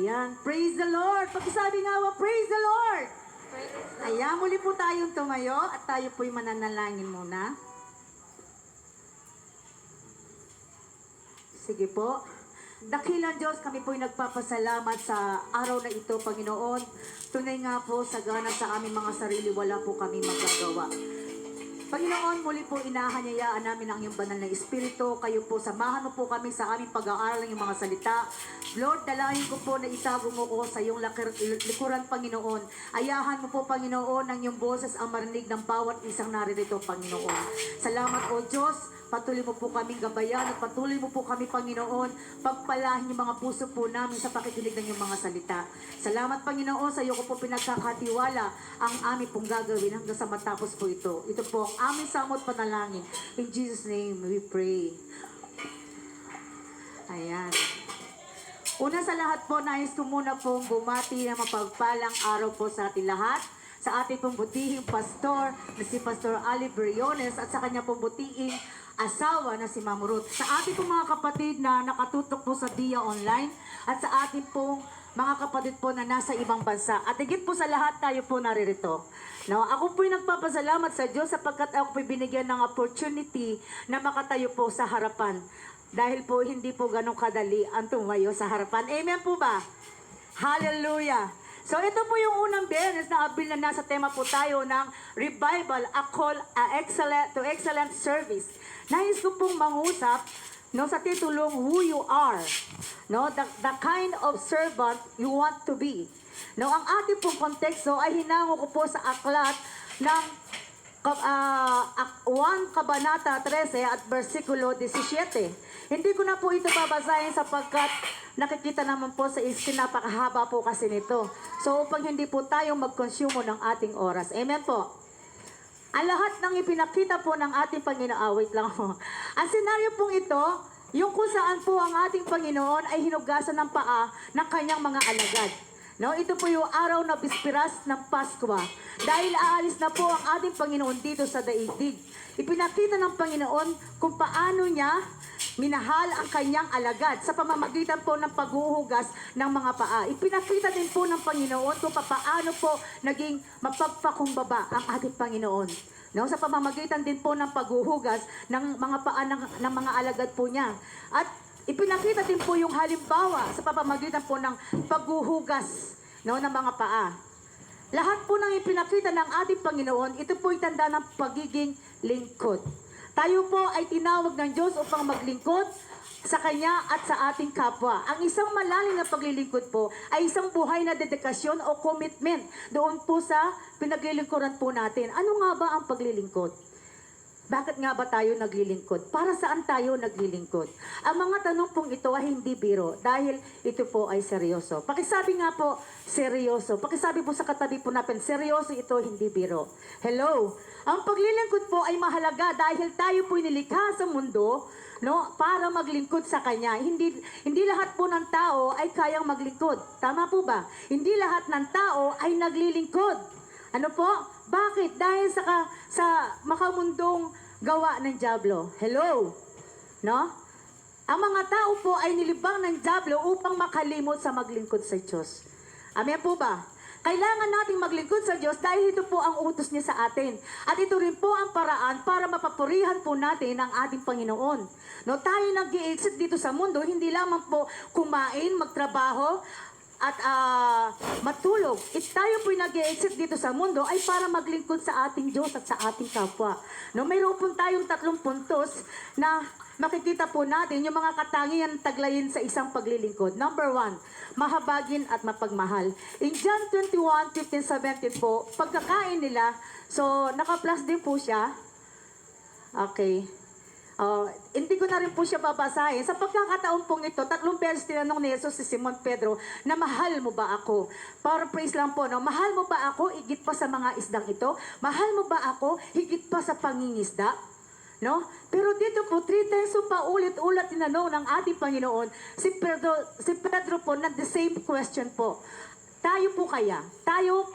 Ayan, praise the Lord. Pagkasabi nga wa, praise the Lord. Ayan, muli po tayong tumayo at tayo po'y mananalangin muna. Sige po. Dakilang Diyos, kami po'y nagpapasalamat sa araw na ito, Panginoon. Tunay nga po, sagana sa aming mga sarili, wala po kami magagawa. Panginoon, muli po inahanyayaan namin ang iyong banal na Espiritu. Kayo po, samahan mo po kami sa aming pag-aaral ng iyong mga salita. Lord, dalahin ko po na itago mo ko sa iyong likuran, Panginoon. Ayahan mo po, Panginoon, ang iyong boses ang marinig ng bawat isang naririto, Panginoon. Salamat po, Diyos. Patuloy mo po kaming gabayan at patuloy mo po kami, Panginoon, pagpalahin yung mga puso po namin sa pakikinig ng iyong mga salita. Salamat, Panginoon, sa iyo ko po pinagkakatiwala ang aming pong gagawin hanggang sa matapos po ito. Ito po ang aming samot panalangin. In Jesus' name we pray. Ayan. Una sa lahat po, nais ko muna pong bumati ng mapagpalang araw po sa ating lahat. Sa ating pong butihing pastor na si Pastor Ali Briones at sa kanya pong butihing asawa na si Ma'am Ruth. Sa ating pong mga kapatid na nakatutok po sa Dia Online at sa ating pong mga kapatid po na nasa ibang bansa. At higit po sa lahat, tayo po naririto. Now, ako po'y nagpapasalamat sa Diyos sapagkat ako po'y binigyan ng opportunity na makatayo po sa harapan. Dahil po hindi po ganong kadali ang tumayo sa harapan. Amen po ba? Hallelujah! So ito po yung unang Biyernes na abil na nasa tema po tayo ng Revival, a call to excellent service. Nais ko pong mangusap sa titulong Who You Are, the kind of servant you want to be. Ang ating pong konteksto ay hinango ko po sa aklat ng 1 Kabanata 13 at versikulo 17. Hindi ko na po ito babasahin sapagkat nakikita naman po sa screen, napakahaba po kasi nito. So upang hindi po tayo mag-consume ng ating oras. Amen po. Ang lahat ng ipinakita po ng ating Panginoon, wait lang po. Ang senaryo pong ito, yung kung saan po ang ating Panginoon ay hinugasan ng paa ng kanyang mga alagad. Ito po yung araw na bispiras ng Pasko. Dahil aalis na po ang ating Panginoon dito sa daigdig. Ipinakita ng Panginoon kung paano niya minahal ang kanyang alagad sa pamamagitan po ng paghuhugas ng mga paa. Ipinakita din po ng Panginoon kung paano po naging mapagpakumbaba ang ating Panginoon. Sa pamamagitan din po ng paghuhugas ng mga paa ng mga alagad po niya. At ipinakita din po yung halimbawa sa pamamagitan po ng paghuhugas ng mga paa. Lahat po ng ipinakita ng ating Panginoon, ito po'y tanda ng pagiging lingkod. Tayo po ay tinawag ng Diyos upang maglingkod sa Kanya at sa ating kapwa. Ang isang malalim na paglilingkod po ay isang buhay na dedikasyon o commitment doon po sa pinaglilingkuran po natin. Ano nga ba ang paglilingkod? Bakit nga ba tayo naglilingkod? Para saan tayo naglilingkod? Ang mga tanong pong ito ay hindi biro dahil ito po ay seryoso. Pakisabi nga po, seryoso. Pakisabi po sa katabi po natin, seryoso ito, hindi biro. Hello? Ang paglilingkod po ay mahalaga dahil tayo po nilikha sa mundo para maglingkod sa Kanya. Hindi lahat po ng tao ay kayang maglingkod. Tama po ba? Hindi lahat ng tao ay naglilingkod. Ano po? Bakit? Dahil sa makamundong gawa ng dyablo. Hello? Ang mga tao po ay nilibang ng dyablo upang makalimot sa maglingkod sa Diyos. Amen po ba? Kailangan nating maglingkod sa Diyos dahil ito po ang utos niya sa atin. At ito rin po ang paraan para mapapurihan po natin ang ating Panginoon. Tayo nag-i-exist dito sa mundo, hindi lamang po kumain, magtrabaho, at matulog. Tayo po'y nag-i-exist dito sa mundo ay para maglingkod sa ating Diyos at sa ating kapwa. Mayroon po tayong 3 puntos na makikita po natin yung mga katangian taglayin sa isang paglilingkod. Number 1, mahabagin at mapagmahal. In John 21:15-17 po, pagkakain nila, so naka-plus din po siya. Okay. Hindi ko na rin po siya babasahin. Sa pagkakataon pong ito, 3 beses tinanong ni Jesus si Simon Pedro na mahal mo ba ako? Para praise lang po, mahal mo ba ako higit pa sa mga isdang ito? Mahal mo ba ako higit pa sa pangingisda? Pero dito po, 3 times pa ulit-ulit tinanong ng ating Panginoon si Pedro po na the same question po. Tayo po kaya?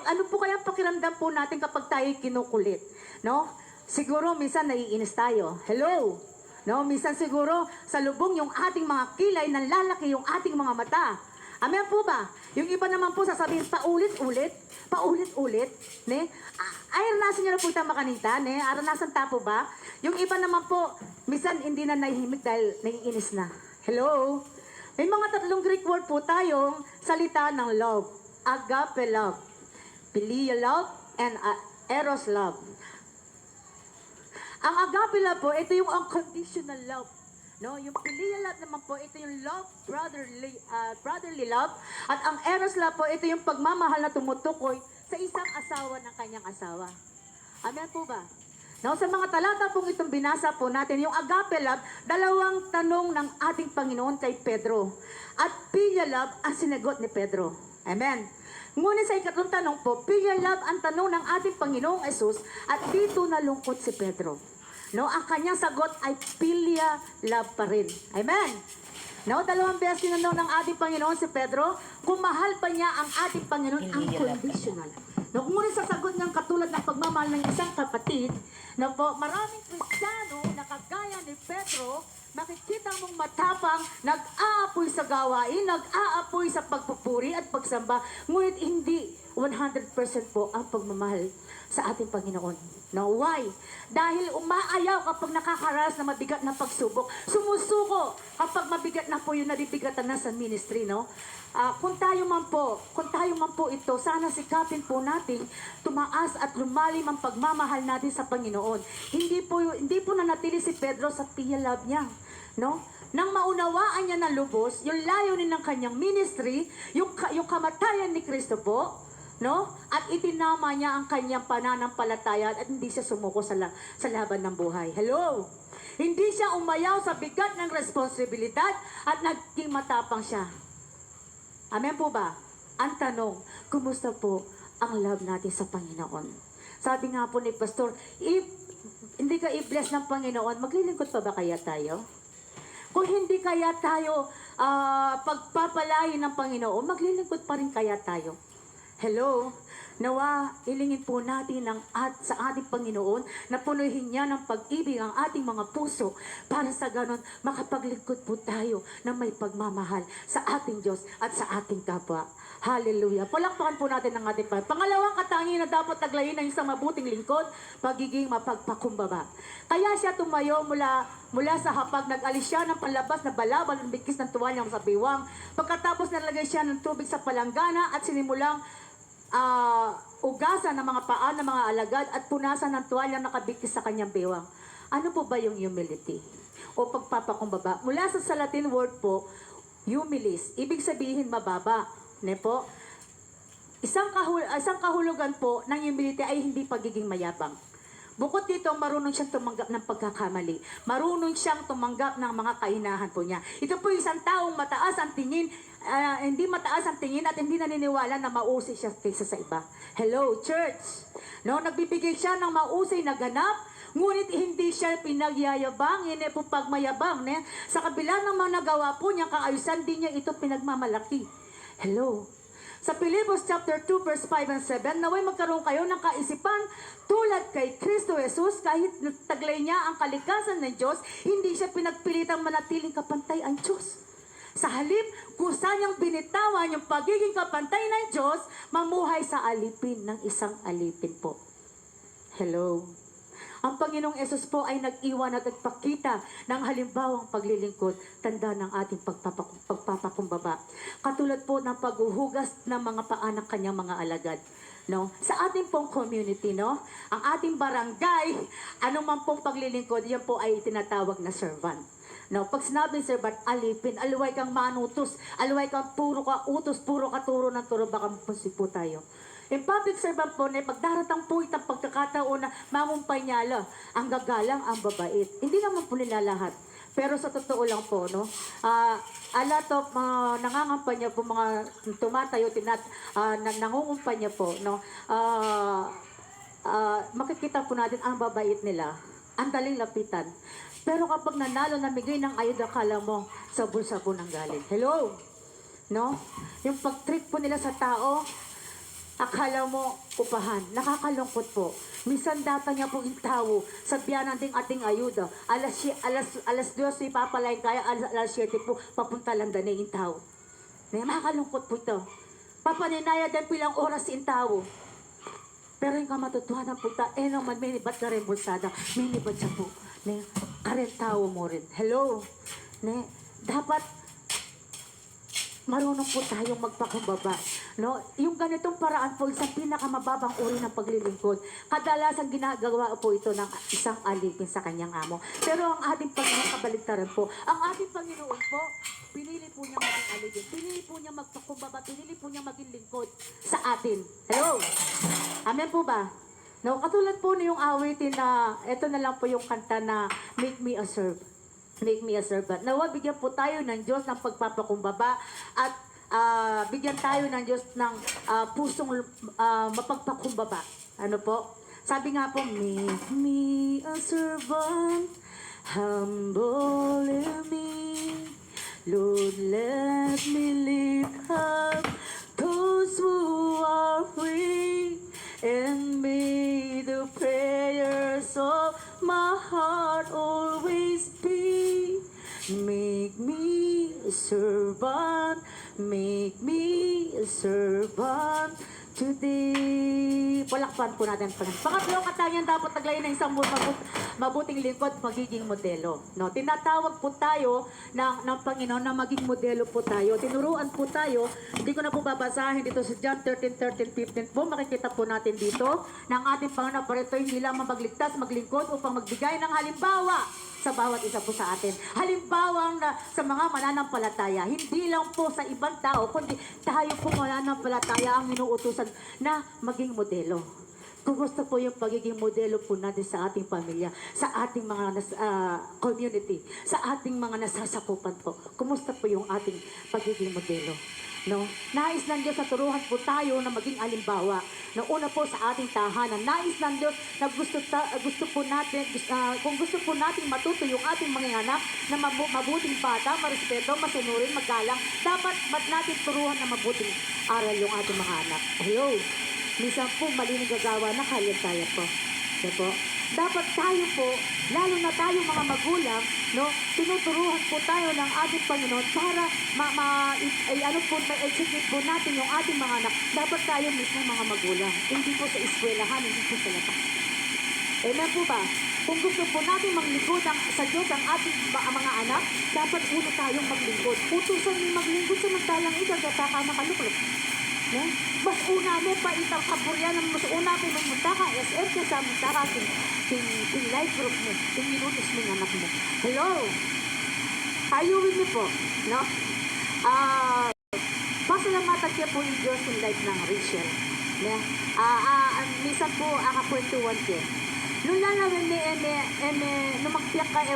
Ano po kaya pakiramdam po natin kapag tayo kinukulit? Siguro minsan naiinis tayo. Hello? Minsan siguro sa lubong yung ating mga kilay, nanlalaki yung ating mga mata. Amen po ba? Yung iba naman po sasabihin paulit-ulit, paulit-ulit, ne? Ay, aranasan niyo na po itang makanita, ne? Aranasan ta po ba? Yung iba naman po, minsan hindi na nahihimik dahil naiinis na. Hello? May mga tatlong Greek word po tayong salita ng love. Agape love, philia love, and eros love. Ang agape love po, ito yung unconditional love. No, yung philia love naman po, ito yung love, brotherly love. At ang eros love po, ito yung pagmamahal na tumutukoy sa isang asawa ng kanyang asawa. Amen po ba? No, sa mga talata pong itong binasa po natin, yung agape love, dalawang tanong ng ating Panginoon kay Pedro. At philia love ang sinagot ni Pedro. Amen. Ngunit sa ikatlong tanong po, philia love ang tanong ng ating Panginoong Jesus at dito nalungkot si Pedro. No, ang kanyang sagot ay philia love pa rin. Amen. No, dalawang beses tinanong ng ating Panginoon si Pedro kung mahal pa niya ang ating Panginoon unconditional. No, ngunit sa sagot niyang katulad ng pagmamahal ng isang kapatid, na po, maraming Kristiyano na kagaya ni Pedro, makikita mong matapang, nag-aapoy sa gawain, nag-aapoy sa pagpupuri at pagsamba, ngunit hindi 100% po ang pagmamahal sa ating Panginoon. Now, why? Dahil umaayaw kapag nakakaranas na mabigat na pagsubok. Sumusuko kapag mabigat na po yung nabibigatan na sa ministry, no? Kung tayo man po ito, sana sikapin po natin tumaas at lumalim ang pagmamahal natin sa Panginoon. Hindi po nanatili si Pedro sa philia love niya, no? Nang maunawaan niya na lubos, yung layunin ng kanyang ministry, yung kamatayan ni Kristo po, no? At itinama niya ang kanyang pananampalataya at hindi siya sumuko sa laban ng buhay. Hello? Hindi siya umayaw sa bigat ng responsibilidad at naging matapang siya. Amen po ba? Ang tanong, kumusta po ang love natin sa Panginoon? Sabi nga po ni Pastor, if hindi ka i-bless ng Panginoon, maglilingkod pa ba kaya tayo? Kung hindi kaya tayo pagpapalain ng Panginoon, maglilingkod pa rin kaya tayo? Hello? Nawa, ilingin po natin sa ating Panginoon na punuhin niya ng pag-ibig ang ating mga puso para sa ganon makapaglingkod po tayo na may pagmamahal sa ating Diyos at sa ating kapwa. Hallelujah. Palakpakan po natin ang ating Panginoon. Pangalawang katangian na dapat taglayin ng isang mabuting lingkod, pagiging mapagpakumbaba. Kaya siya tumayo mula sa hapag, nag-alis siya ng panlabas na balabal ng bigkis ng tuwalyang sa biwang. Pagkatapos nalagay siya ng tubig sa palanggana at sinimulang ugasan ng mga paa ng mga alagad at punasan ng tuwalyang nakabigkis sa kanyang bewang. Ano po ba yung humility? O pagpapakumbaba? Mula sa Latin word po, humilis. Ibig sabihin mababa. Ne po? Isang kahulugan po ng humility ay hindi pagiging mayabang. Bukod dito, marunong siyang tumanggap ng pagkakamali. Marunong siyang tumanggap ng mga kainahan po niya. Ito po isang taong mataas ang tingin, hindi mataas ang tingin at hindi naniniwala na mausay siya kaysa sa iba. Hello, church! No, nagbibigay siya ng mausay na ganap, ngunit hindi siya pinagyayabang, hindi po pagmayabang. Ne? Sa kabila ng mga nagawa po niya, kaayusan din niya ito pinagmamalaki. Hello? Sa Filipos chapter 2 verse 5 and 7, naway magkaroon kayo ng kaisipan tulad kay Kristo Jesus, kahit taglay niya ang kalikasan ng Diyos, hindi siya pinagpilitang manatiling kapantay ang Diyos. Sa halip, kusa niyang binitawan yung pagiging kapantay ng Diyos, mamuhay sa alipin ng isang alipin po. Hello? Ang Panginoong Yesus po ay nag-iwan at nagpakita ng halimbawang paglilingkod, tanda ng ating pagpapakumbaba. Katulad po ng paghuhugas ng mga paa ng kanyang mga alagad. No? Sa ating pong community, no? Ang ating barangay, anuman pong paglilingkod, yan po ay tinatawag na servant. No, pag sinabing servant, alipin, aluway kang manutos, aluway kang puro ka utos, puro ka turo ng turo, baka mapunsi po tayo. In public servant po, pagdaratang po itang pagkakataon na mangumpay niya, ang gagalang, ang babait. Hindi naman po nila lahat. Pero sa totoo lang po, no, a lot of nangangampanya po, mga tumatayo, nangungumpanya po, no, makikita po natin ang babait nila, ang daling lapitan. Pero kapag nanalo, namigay ng ayuda, akala mo, sa bulsa po nang galing. Hello? No? Yung pag-treat po nila sa tao, akala mo, upahan. Nakakalungkot po. Minsan data niya po yung tao, sabihan natin ating ayuda. Alas 12 ipapalain kaya, alas 7 po, papunta lang na yung tao. Makalungkot po ito. Papaninaya din pilang oras si tao. Pero yung kamatotohanan po ta, naman minibat ka rin bulsada. Minibat siya po. Karen tao mo rin. Hello? Dapat marunong po tayong magpakumbaba. No? Yung ganitong paraan po, isang pinakamababang uri ng paglilingkod. Kadalasan ginagawa po ito ng isang alipin sa kanyang amo. Pero ang ating Panginoon kabaligtaran po, ang ating Panginoon po, pinili po niya maging alipin. Pinili po niya magpakumbaba. Pinili po niya maging lingkod sa atin. Hello? Amen po ba? No, katulad po na yung awitin na, ito na lang po yung kanta na Make Me a Servant. Make me a servant. Nawa, bigyan po tayo ng Diyos ng pagpapakumbaba at bigyan tayo ng Diyos ng pusong mapagpakumbaba. Ano po? Sabi nga po, make me a servant, humble in me. Lord, let me lift up those who are free, and may the prayers of my heart always be. Make me a servant, make me a servant today. Palakpan po natin. Pangatlong katangian dapat taglayin ng isang mabuting lingkod, magiging modelo. No? Tinatawag po tayo ng Panginoon na maging modelo po tayo. Tinuruan po tayo, hindi ko na po babasahin dito sa John 13:15 po, makikita po natin dito ng ating Panginoon para ito hindi lamang magligtas, maglingkod upang magbigay ng halimbawa sa bawat isa po sa atin. Halimbawa sa mga mananampalataya, hindi lang po sa ibang tao, kundi tayo po mananampalataya ang inuutusan na maging modelo. Kung gusto po yung pagiging modelo po natin sa ating pamilya, sa ating mga community, sa ating mga nasasakupan po, kumusta po yung ating pagiging modelo? No? Nais ng Diyos na turuhan po tayo na maging alimbawa. Na una po sa ating tahanan. Nais ng Diyos na gusto po natin, kung gusto po natin matuto yung ating mga anak na mabuting bata, marespeto, masunurin, magalang, dapat natin turuhan na mabuting aral yung ating mga anak. Hello? Minsan po mali nagagawa na kaya po. Diba? Dapat tayo po, lalo na tayo mga magulang, no, tinuturuhan po tayo ng ating Panginoon para ma-execute po natin yung ating mga anak. Dapat tayo mismo mga magulang. Hindi po sa eskwelahan, hindi po sa labas. Amen po ba? Kung gusto po natin maglingkod sa Diyos ang ating mga anak, dapat una tayong maglingkod. Utusan yung maglingkod samantalang ikaw kaya makaluklok. No? Mas una mo pa itang kaburyan ng mas una mo mamunta ka SF ka sa munta ka ting life group mo, ting minutos mo ng anak mo. Hello? Are you with me po? No? Pasalamatan siya po yung Diyos in life ng Rachel. Yeah? Minsan po, akakwentuhan siya. Nung lalawin ni Eme, numagpiyak ka